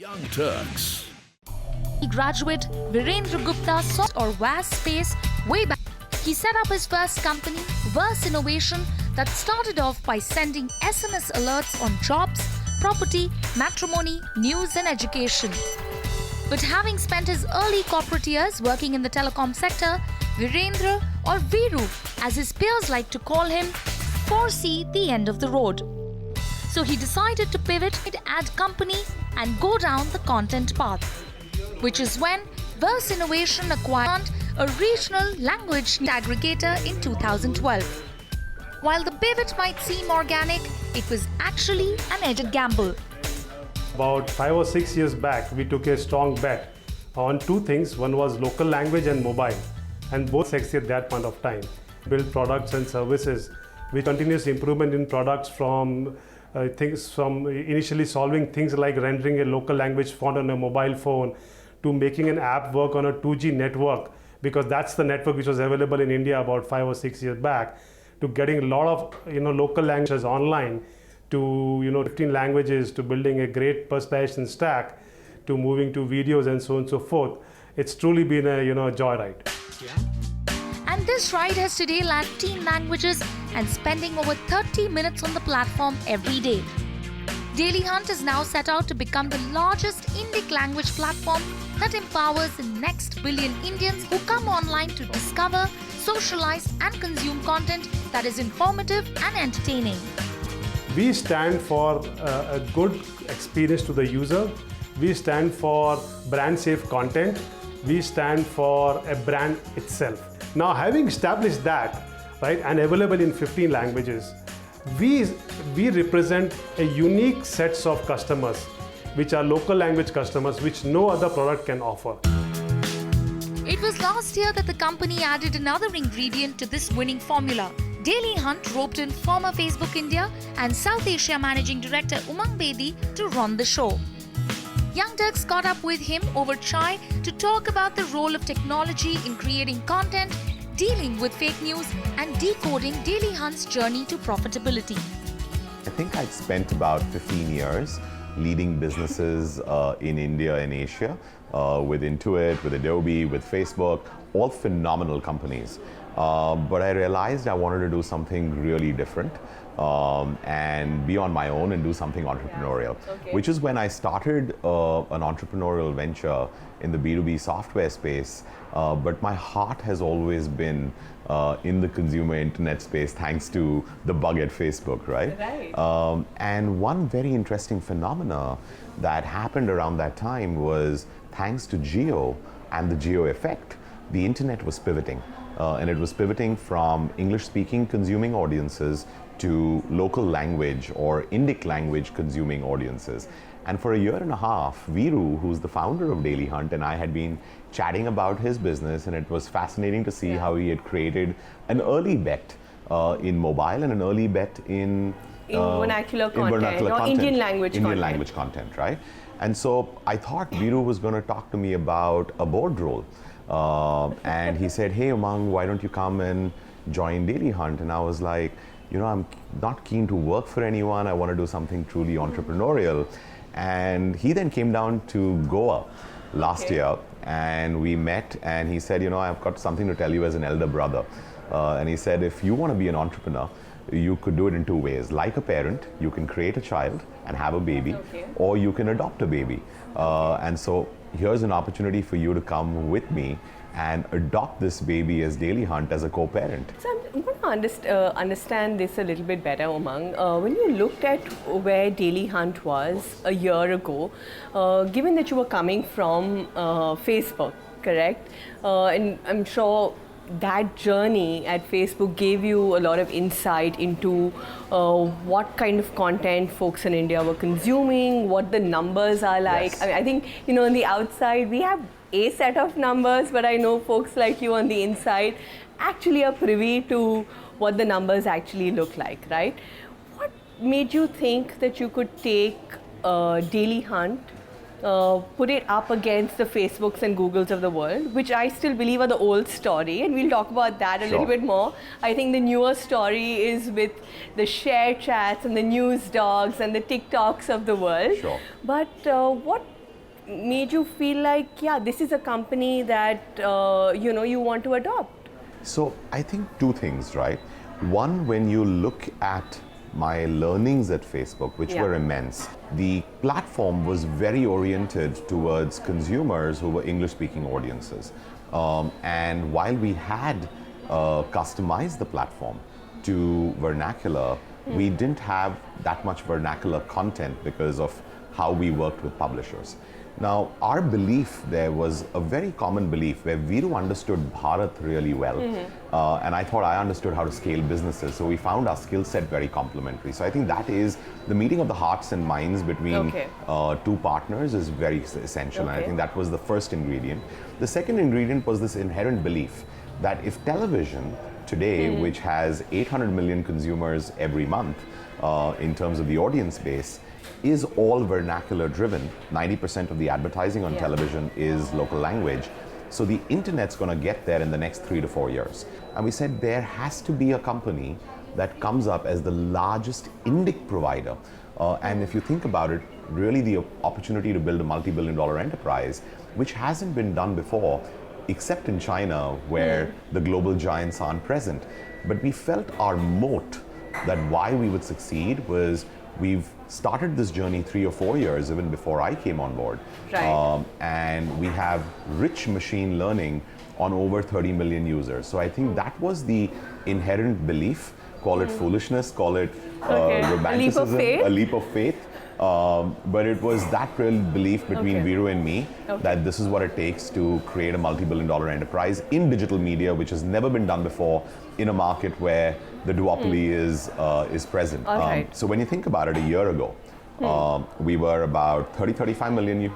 Young Turks. Graduate Virendra Gupta sought or VAS space way back. He set up his first company, VAS Innovation, that started off by sending SMS alerts on jobs, property, matrimony, news and education. But having spent his early corporate years working in the telecom sector, Virendra, or Viru as his peers like to call him, foresee the end of the road. So he decided to pivot his ad company and go down the content path, which is when VAS Innovation acquired a regional language aggregator in 2012. While the pivot might seem organic, it was actually an edged gamble. About 5 or 6 years back, we took a strong bet on two things. One was local language and mobile, and both sexy at that point of time. Build products and services with continuous improvement in products from initially solving things like rendering a local language font on a mobile phone to making an app work on a 2G network, because that's the network which was available in India about 5 or 6 years back, to getting a lot of local languages online, to 15 languages, to building a great personalization stack, to moving to videos and so on and so forth. It's truly been a joyride. And this ride has today learned 15 languages and spending over 30 minutes on the platform every day. DailyHunt is now set out to become the largest Indic language platform that empowers the next billion Indians who come online to discover, socialize and consume content that is informative and entertaining. We stand for a good experience to the user. We stand for brand safe content. We stand for a brand itself. Now, having established that, right, and available in 15 languages, we represent a unique sets of customers, which are local language customers, which no other product can offer. It was last year that the company added another ingredient to this winning formula. DailyHunt roped in former Facebook India and South Asia Managing Director Umang Bedi to run the show. Young Turks caught up with him over chai to talk about the role of technology in creating content, dealing with fake news, and decoding DailyHunt's journey to profitability. I think I'd spent about 15 years leading businesses in India and Asia with Intuit, with Adobe, with Facebook, all phenomenal companies. But I realized I wanted to do something really different and be on my own and do something entrepreneurial, which is when I started an entrepreneurial venture in the B2B software space. But my heart has always been in the consumer internet space, thanks to the bug at Facebook, right? And one very interesting phenomena that happened around that time was, thanks to geo and the geo effect, the internet was pivoting. And it was pivoting from English-speaking consuming audiences to local language or Indic language consuming audiences. And for a year and a half, Viru, who's the founder of DailyHunt, and I had been chatting about his business, and it was fascinating to see how he had created an early bet in mobile and an early bet in vernacular content, or Indian language content, right? And so I thought Viru was going to talk to me about a board role. And he said, hey Umang, why don't you come and join DailyHunt? And I was like, I'm not keen to work for anyone. I want to do something truly entrepreneurial. And he then came down to Goa last year, and we met, and he said, I've got something to tell you as an elder brother. And he said, if you want to be an entrepreneur, you could do it in two ways. Like a parent, you can create a child and have a baby, or you can adopt a baby. And so here's an opportunity for you to come with me and adopt this baby as DailyHunt as a co-parent. So I want to understand this a little bit better, Umang. When you looked at where DailyHunt was a year ago, given that you were coming from Facebook, correct? And I'm sure that journey at Facebook gave you a lot of insight into what kind of content folks in India were consuming, what the numbers are like. Yes. I think, on the outside, we have a set of numbers, but I know folks like you on the inside actually are privy to what the numbers actually look like, right? What made you think that you could take DailyHunt, put it up against the Facebooks and Googles of the world, which I still believe are the old story, and we'll talk about that a little bit more. I think the newer story is with the share chats and the news dogs and the TikToks of the world. Sure. But what made you feel like, yeah, this is a company that you want to adopt? So I think two things, right? One, when you look at my learnings at Facebook, which were immense, the platform was very oriented towards consumers who were English-speaking audiences. And while we had customized the platform to vernacular, we didn't have that much vernacular content because of how we worked with publishers. Now, our belief there was a very common belief where Viru understood Bharat really well, and I thought I understood how to scale businesses, so we found our skill set very complementary. So I think that is the meeting of the hearts and minds between two partners is very essential, and I think that was the first ingredient. The second ingredient was this inherent belief that if television today, which has 800 million consumers every month in terms of the audience base, is all vernacular driven. 90% of the advertising on television is local language. So the internet's going to get there in the next 3 to 4 years. And we said there has to be a company that comes up as the largest Indic provider. And if you think about it, really the opportunity to build a multi-billion-dollar enterprise, which hasn't been done before, except in China, where the global giants aren't present. But we felt our moat, that why we would succeed, was we've started this journey 3 or 4 years, even before I came on board. And we have rich machine learning on over 30 million users. So I think that was the inherent belief, call it foolishness, call it romanticism, a leap of faith. But it was that real belief between Viru and me that this is what it takes to create a multi-billion-dollar enterprise in digital media, which has never been done before in a market where the duopoly is present. So when you think about it, a year ago, we were about 35 million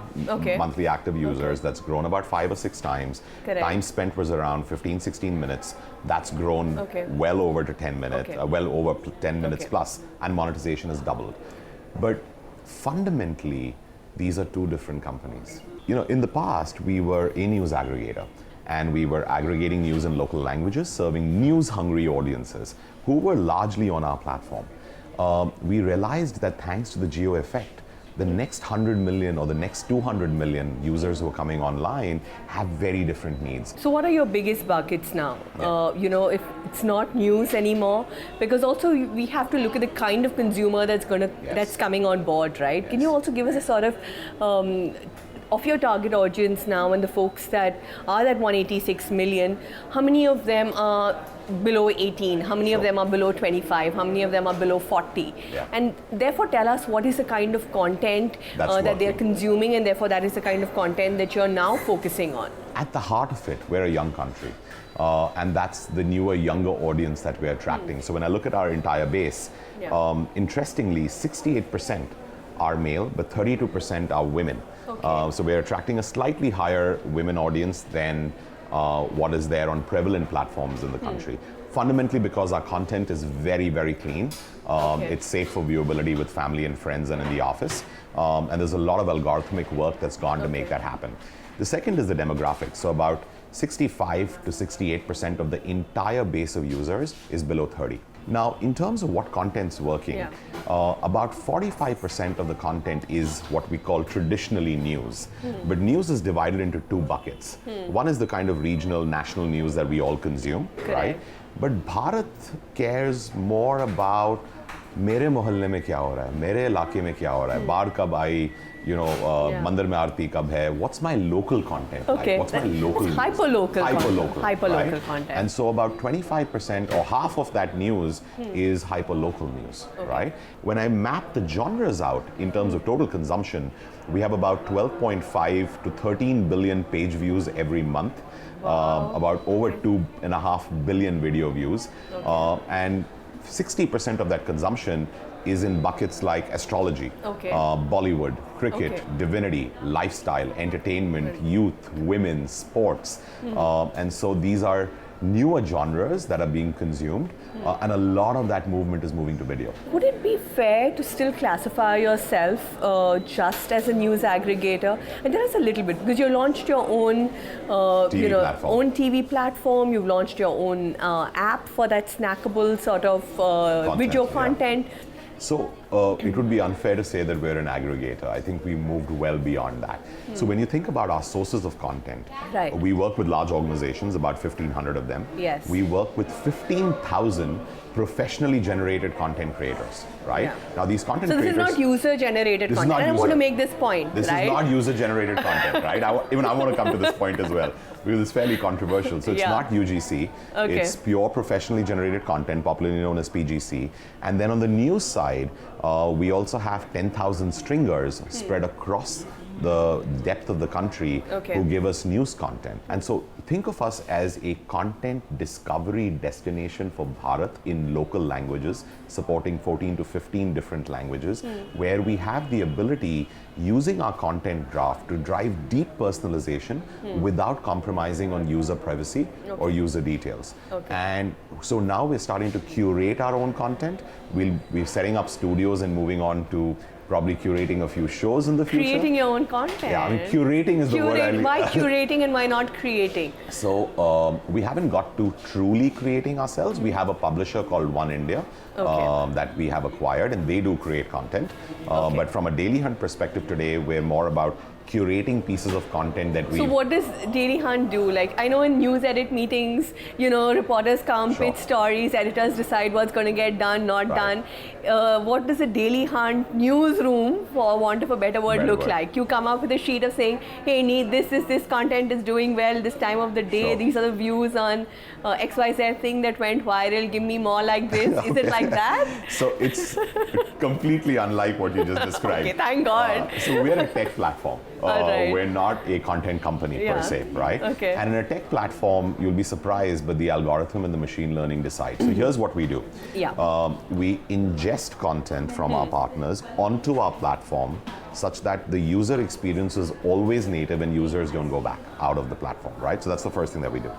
monthly active users. That's grown about 5 or 6 times. Time spent was around 15-16 minutes. That's grown well over to 10 minutes, well over 10 minutes plus, and monetization has doubled. But fundamentally, these are two different companies. You know, in the past, we were a news aggregator, and we were aggregating news in local languages, serving news-hungry audiences who were largely on our platform. We realized that thanks to the geo effect, the next 100 million or the next 200 million users who are coming online have very different needs. So what are your biggest buckets now? If it's not news anymore, because also we have to look at the kind of consumer that's coming on board, right? Can you also give us a sort of your target audience now, and the folks that are that 186 million, how many of them are below 18, how many of them are below 25, how many of them are below 40? And therefore tell us what is the kind of content that they're consuming, and therefore that is the kind of content that you're now focusing on. At the heart of it, we're a young country, and that's the newer, younger audience that we're attracting. So when I look at our entire base, interestingly, 68% are male, but 32% are women. So we're attracting a slightly higher women audience than what is there on prevalent platforms in the country. Fundamentally because our content is very, very clean. It's safe for viewability with family and friends and in the office. And there's a lot of algorithmic work that's gone to make that happen. The second is the demographics. So about 65 to 68% of the entire base of users is below 30. Now, in terms of what content's working, about 45% of the content is what we call traditionally news. But news is divided into 2 buckets. One is the kind of regional, national news that we all consume, right? But Bharat cares more about मेरे मोहल्ले में क्या हो रहा है, मेरे इलाके में क्या हो रहा है, बाढ़ कब आई, मंदिर में आरती कब है, what's my local content like? What's my local news? Hyperlocal content. And so about 25% or half of that news is hyperlocal news, right? When I map the genres out in terms of total consumption, we have about 12.5 to 13 billion page views every month, about over 2.5 billion video views, and 60% of that consumption is in buckets like astrology, Bollywood, cricket, divinity, lifestyle, entertainment, youth, women, sports. And so these are newer genres that are being consumed, and a lot of that movement is moving to video. Would it be fair to still classify yourself just as a news aggregator? And tell us a little bit, because you launched your own TV platform, you've launched your own app for that snackable sort of video content. So it would be unfair to say that we're an aggregator. I think we moved well beyond that. So when you think about our sources of content, Right. we work with large organizations, about 1,500 of them. Yes. We work with 15,000 professionally generated content creators, right? Yeah. Now these content So this creators... is not user-generated This is content. not And I want to user- make this point, This right? is not user-generated content, right? Even I want to come to this point as well, because it's fairly controversial. So it's Yeah. not UGC. Okay. It's pure professionally generated content, popularly known as PGC. And then on the news side, we also have 10,000 stringers spread across the depth of the country Okay. who give us news content. And so think of us as a content discovery destination for Bharat in local languages, supporting 14 to 15 different languages, where we have the ability, using our content graph, to drive deep personalization without compromising on user privacy or user details. Okay. And so now we're starting to curate our own content. We're setting up studios and moving on to probably curating a few shows in the future. Creating your own content. Yeah, I mean, curating is the word I Why curating and why not creating? So we haven't got to truly creating ourselves. We have a publisher called One India that we have acquired, and they do create content. But from a Daily Hunt perspective today, we're more about curating pieces of content that we... So what does Daily Hunt do? Like, I know in news edit meetings, reporters come, Sure. pitch stories, editors decide what's going to get done, not Right. done. What does a Daily Hunt newsroom, for want of a better word, Better look word. like? You come up with a sheet of saying, hey, need this content is doing well this time of the day. Sure. These are the views on XYZ thing that went viral. Give me more like this. Is it like that? So it's completely unlike what you just described. Okay, thank God. So we're a tech platform. Alright. We're not a content company Yeah. per se, right? Okay. And in a tech platform, you'll be surprised, but the algorithm and the machine learning decide. So here's what we do. Yeah. We ingest content from our partners onto our platform such that the user experience is always native and users don't go back out of the platform, right? So that's the first thing that we do.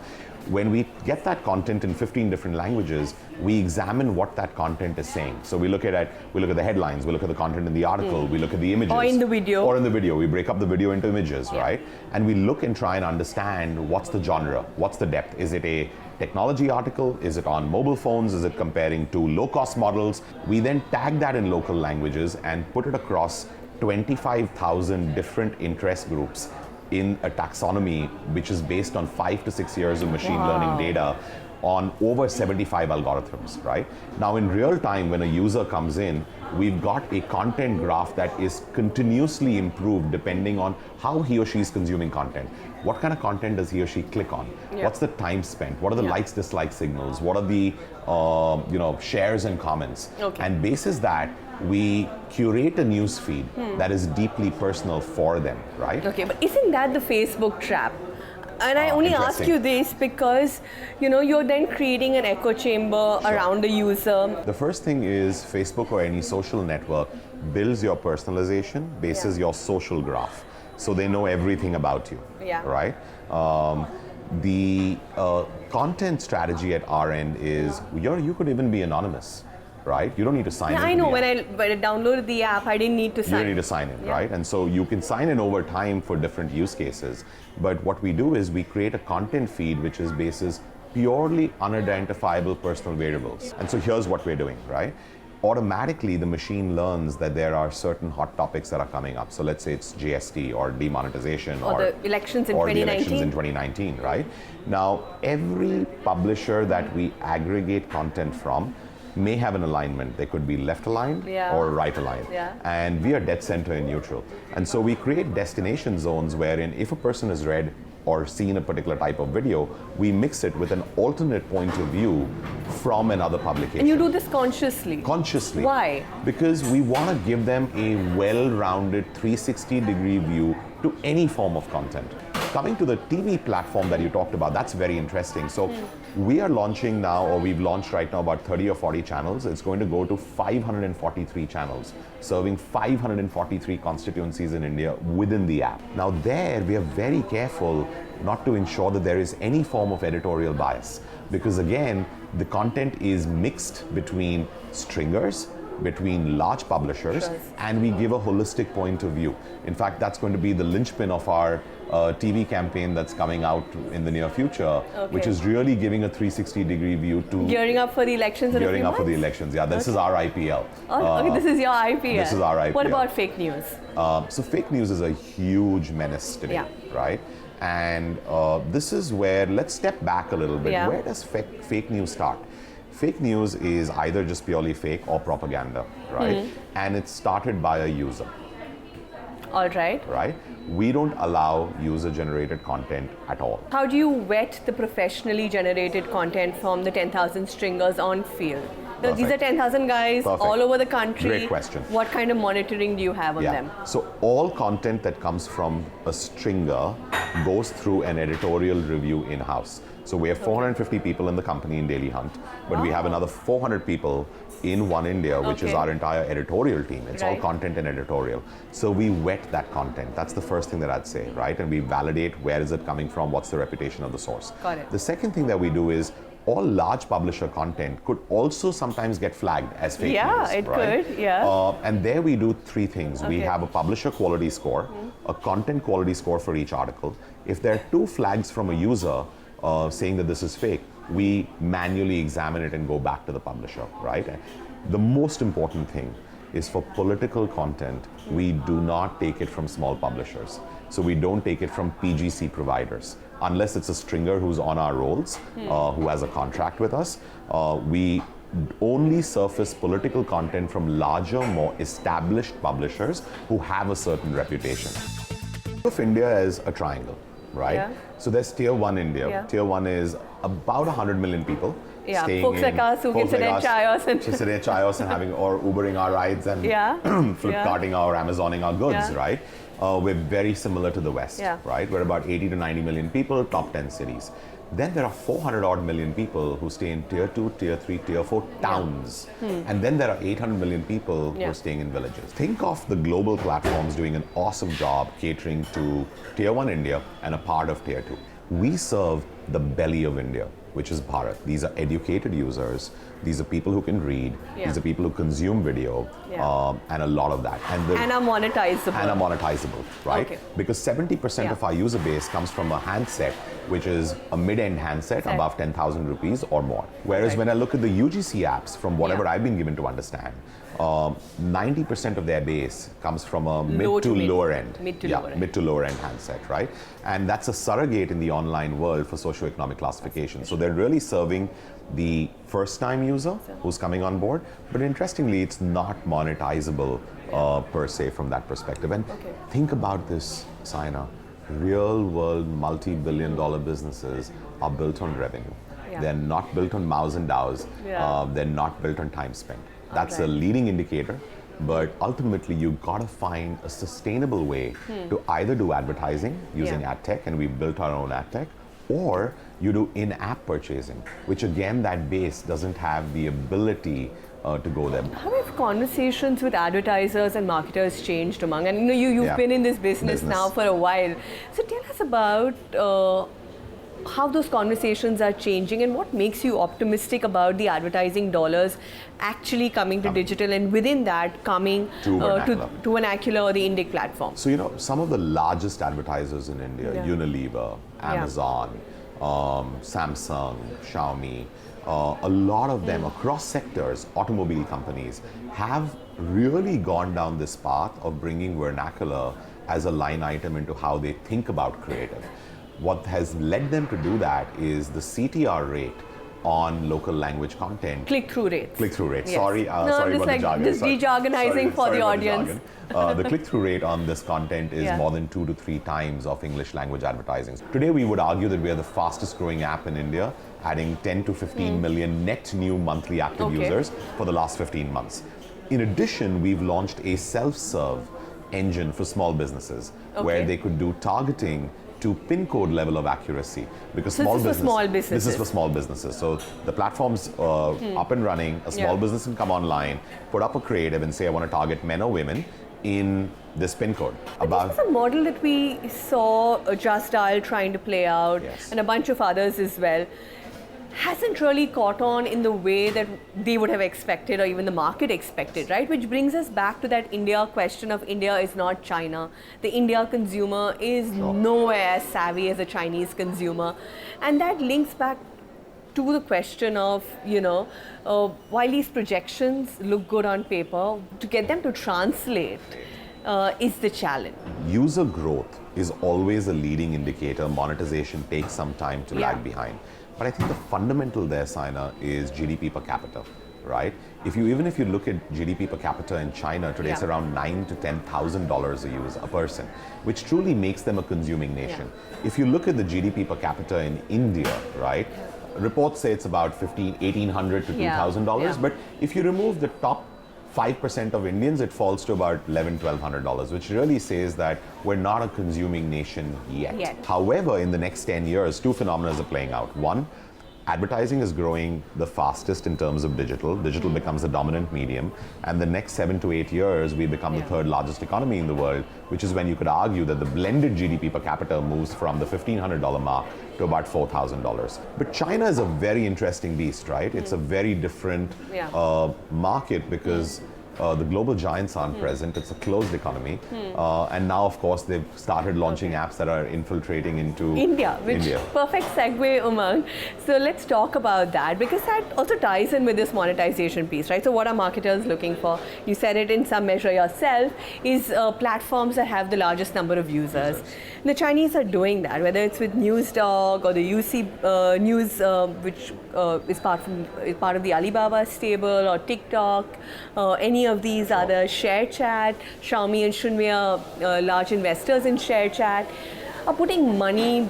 When we get that content in 15 different languages, we examine what that content is saying. So we look at the headlines, we look at the content in the article, we look at the images. Or in the video. Or in the video. We break up the video into images, right? And we look and try and understand what's the genre, what's the depth. Is it a technology article? Is it on mobile phones? Is it comparing two low-cost models? We then tag that in local languages and put it across 25,000 different interest groups in a taxonomy which is based on 5 to 6 years of machine learning data on over 75 algorithms, right? Now in real time, when a user comes in, we've got a content graph that is continuously improved depending on how he or she is consuming content. What kind of content does he or she click on? What's the time spent? What are the likes, dislike signals? What are the shares and comments? Okay. And basis that, we curate a news feed that is deeply personal for them, right? Okay, but isn't that the Facebook trap? And I only ask Interesting. you this because, you're then creating an echo chamber around the user. The first thing is Facebook or any social network builds your personalization, bases your social graph. So they know everything about you, right? The content strategy at our end is you could even be anonymous, right? You don't need to sign in. Yeah, I know. When I downloaded the app, I didn't need to sign. You don't need to sign in, right? And so you can sign in over time for different use cases. But what we do is we create a content feed which is basis purely unidentifiable personal variables. And so here's what we're doing, right? Automatically, the machine learns that there are certain hot topics that are coming up. So let's say it's GST or demonetization Or the elections in or the 2019. elections in 2019, right? Now, every publisher that we aggregate content from may have an alignment. They could be left aligned or right aligned. And we are dead center and neutral. And so we create destination zones wherein if a person has read or seen a particular type of video, we mix it with an alternate point of view from another publication. And you do this consciously? Consciously. Why? Because we want to give them a well-rounded 360-degree view to any form of content. Coming to the TV platform that you talked about, that's very interesting. So we are launching now, or we've launched right now about 30 or 40 channels. It's going to go to 543 channels, serving 543 constituencies in India within the app. Now there, we are very careful not to ensure that there is any form of editorial bias. Because again, the content is mixed between stringers, between large publishers, and we give a holistic point of view. In fact, that's going to be the linchpin of our TV campaign that's coming out in the near future, which is really giving a 360-degree view to... Gearing up for the elections in a few months? Gearing up for the elections, yeah. This is our IPL. Okay, this is your IPL. This is our IPL. What about fake news? So fake news is a huge menace today, right? And this is where, let's step back a little bit. Where does fake news start? Fake news is either just purely fake or propaganda, right? And it's started by a user. All right. Right? We don't allow user-generated content at all. How do you vet the professionally generated content from the 10,000 stringers on field? These are 10,000 guys all over the country. Great question. What kind of monitoring do you have on them? So all content that comes from a stringer goes through an editorial review in-house. So we have 450 people in the company in Dailyhunt, but we have another 400 people in One India, which is our entire editorial team. It's all content and editorial. So we vet that content. That's the first thing that I'd say, right? And we validate where is it coming from, what's the reputation of the source. Got it. The second thing that we do is all large publisher content could also sometimes get flagged as fake news. Yeah, it could, and there we do three things. We have a publisher quality score, a content quality score for each article. If there are two flags from a user saying that this is fake, we manually examine it and go back to the publisher, right? The most important thing is for political content, we do not take it from small publishers. So we don't take it from PGC providers. Unless it's a stringer who's on our rolls, who has a contract with us, we only surface political content from larger, more established publishers who have a certain reputation. Think of India as a triangle, right? So there's Tier 1 India. Tier 1 is about 100 million people. Folks like us who can sit in Chayos and having, or Ubering our rides and Flipkarting or Amazoning our goods, right? We're very similar to the West, right? We're about 80 to 90 million people, top 10 cities. Then there are 400 odd million people who stay in Tier 2, Tier 3, Tier 4 towns. And then there are 800 million people who are staying in villages. Think of the global platforms doing an awesome job catering to Tier 1 India and a part of Tier 2. We serve the belly of India, which is Bharat. These are educated users. These are people who can read. These are people who consume video, and a lot of that. And are monetizable. And are monetizable, right? Because 70% of our user base comes from a handset, which is a mid-end handset above 10,000 rupees or more. Whereas when I look at the UGC apps, from whatever I've been given to understand, 90% of their base comes from a mid to lower end handset, right? And that's a surrogate in the online world for socioeconomic classification. So they're really serving the first-time user who's coming on board, but interestingly, it's not monetizable per se from that perspective. And think about this, Saina. Real-world multi-billion-dollar businesses are built on revenue. They're not built on MAUs and DAOs. They're not built on time spent. That's a leading indicator, but ultimately you gotta find a sustainable way to either do advertising using ad tech, and we built our own ad tech, or you do in-app purchasing, which again, that base doesn't have the ability to go there. How have conversations with advertisers and marketers changed, Umang? And you've been in this business now for a while. So tell us about how those conversations are changing and what makes you optimistic about the advertising dollars actually coming to digital, and within that coming to vernacular or the Indic platform. So some of the largest advertisers in India, Unilever, Amazon, Samsung, Xiaomi, a lot of them across sectors, automobile companies, have really gone down this path of bringing vernacular as a line item into how they think about creative. What has led them to do that is the CTR rate on local language content. Click-through rates. Click-through rates. Sorry about the jargon. Just de-jargonizing for the audience. The click-through rate on this content is more than 2 to 3 times of English language advertising. Today we would argue that we are the fastest growing app in India, adding 10 to 15 million net new monthly active users for the last 15 months. In addition, we've launched a self-serve engine for small businesses where they could do targeting to pin code level of accuracy, because this is for small businesses. So the platform's up and running, a small business can come online, put up a creative and say, I want to target men or women in this pin code. This is a model that we saw Just Dial trying to play out, and a bunch of others as well. hasn't really caught on in the way that they would have expected or even the market expected, right? Which brings us back to that India question of India is not China. The India consumer is nowhere as savvy as a Chinese consumer. And that links back to the question of, while these projections look good on paper, to get them to translate is the challenge. User growth is always a leading indicator. Monetization takes some time to lag behind. But I think the fundamental there, Saina, is GDP per capita, right? Even if you look at GDP per capita in China today, it's around $9,000 to $10,000 a person, which truly makes them a consuming nation. If you look at the GDP per capita in India, right? Reports say it's about $1,800 to $2,000, but if you remove the top 5% of Indians, it falls to about $1,100, $1,200, which really says that we're not a consuming nation yet. However, in the next 10 years, two phenomena are playing out. One, advertising is growing the fastest in terms of digital. Digital becomes the dominant medium. And the next 7 to 8 years, we become the third largest economy in the world, which is when you could argue that the blended GDP per capita moves from the $1,500 mark to about $4,000. But China is a very interesting beast, right? It's a very different market because the global giants aren't present. It's a closed economy. And now, of course, they've started launching apps that are infiltrating into India. Perfect segue, Umang. So let's talk about that, because that also ties in with this monetization piece, right? So what are marketers looking for? You said it in some measure yourself, is platforms that have the largest number of users. The Chinese are doing that, whether it's with NewsDog or the UC News, which is part of the Alibaba stable, or TikTok, any of these other, ShareChat, Xiaomi and Shunwei are large investors in ShareChat, are putting money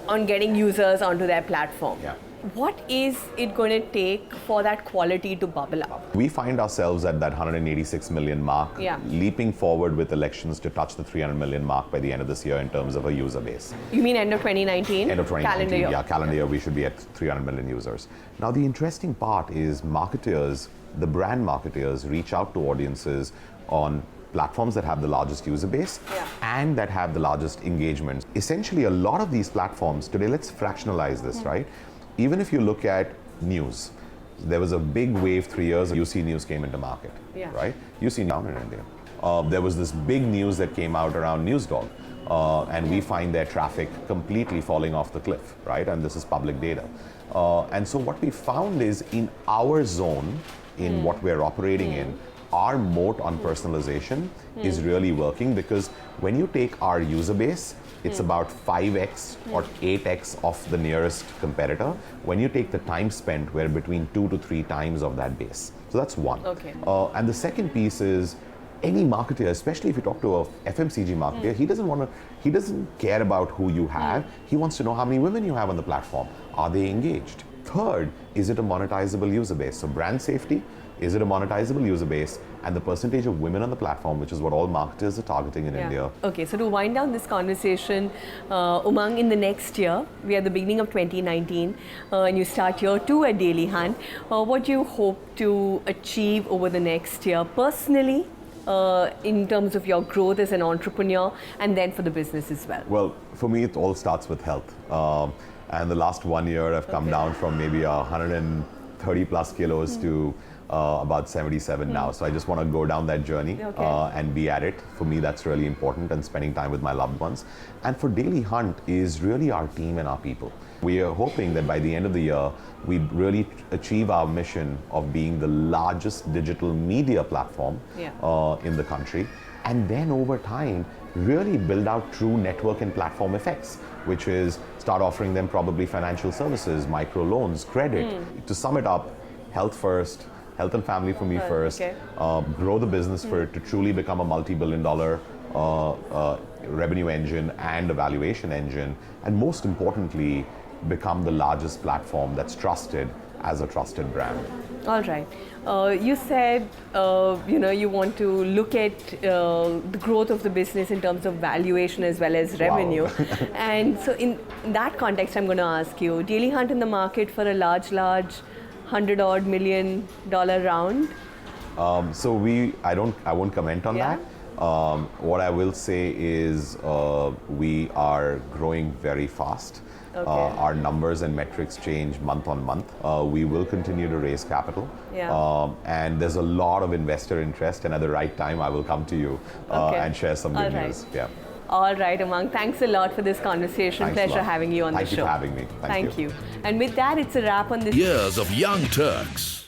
on getting users onto their platform. What is it going to take for that quality to bubble up? We find ourselves at that 186 million mark, leaping forward with elections to touch the 300 million mark by the end of this year in terms of a user base. You mean end of 2019? End of 2019, calendar year. Calendar year, we should be at 300 million users. Now, the interesting part is marketers, the brand marketers, reach out to audiences on platforms that have the largest user base and that have the largest engagement. Essentially, a lot of these platforms today, let's fractionalize this, right? Even if you look at news, there was a big wave 3 years, UC News came into market, right? UC down in India. There was this big news that came out around NewsDog, and we find their traffic completely falling off the cliff, right? And this is public data. And so what we found is in our zone, in what we're operating in, our moat on personalization is really working, because when you take our user base, it's about 5x or 8x of the nearest competitor. When you take the time spent, we're between 2 to 3 times of that base. So that's one. And the second piece is, any marketer, especially if you talk to a FMCG marketer, he doesn't care about who you have. He wants to know how many women you have on the platform. Are they engaged? Third, is it a monetizable user base? So brand safety, is it a monetizable user base? And the percentage of women on the platform, which is what all marketers are targeting in India. Okay, so to wind down this conversation, Umang, in the next year, we are at the beginning of 2019, and you start year 2 at Daily Hunt. What do you hope to achieve over the next year personally, in terms of your growth as an entrepreneur, and then for the business as well? Well, for me, it all starts with health. And the last 1 year, I've come down from maybe 130 plus kilos to about 77 now. So I just want to go down that journey and be at it. For me, that's really important, and spending time with my loved ones. And for Daily Hunt is really our team and our people. We are hoping that by the end of the year, we really achieve our mission of being the largest digital media platform in the country. And then over time, really build out true network and platform effects, which is start offering them probably financial services, micro loans, credit. To sum it up, health first, health and family for me first, grow the business for it to truly become a multi-billion-dollar revenue engine and a valuation engine, and most importantly, become the largest platform that's trusted as a trusted brand. All right. You said, you want to look at the growth of the business in terms of valuation as well as revenue. And so in that context, I'm going to ask you, Daily Hunt in the market for a large $100-odd million round? So I won't comment on that. What I will say is we are growing very fast. Okay. Our numbers and metrics change month on month. We will continue to raise capital. Yeah. And there's a lot of investor interest, and at the right time, I will come to you and share some good news. Yeah. All right, Umang, thanks a lot for this conversation. Thanks a Pleasure lot. having you on the show. Thank you for having me. Thank you. And with that, it's a wrap on this. Years of Young Turks.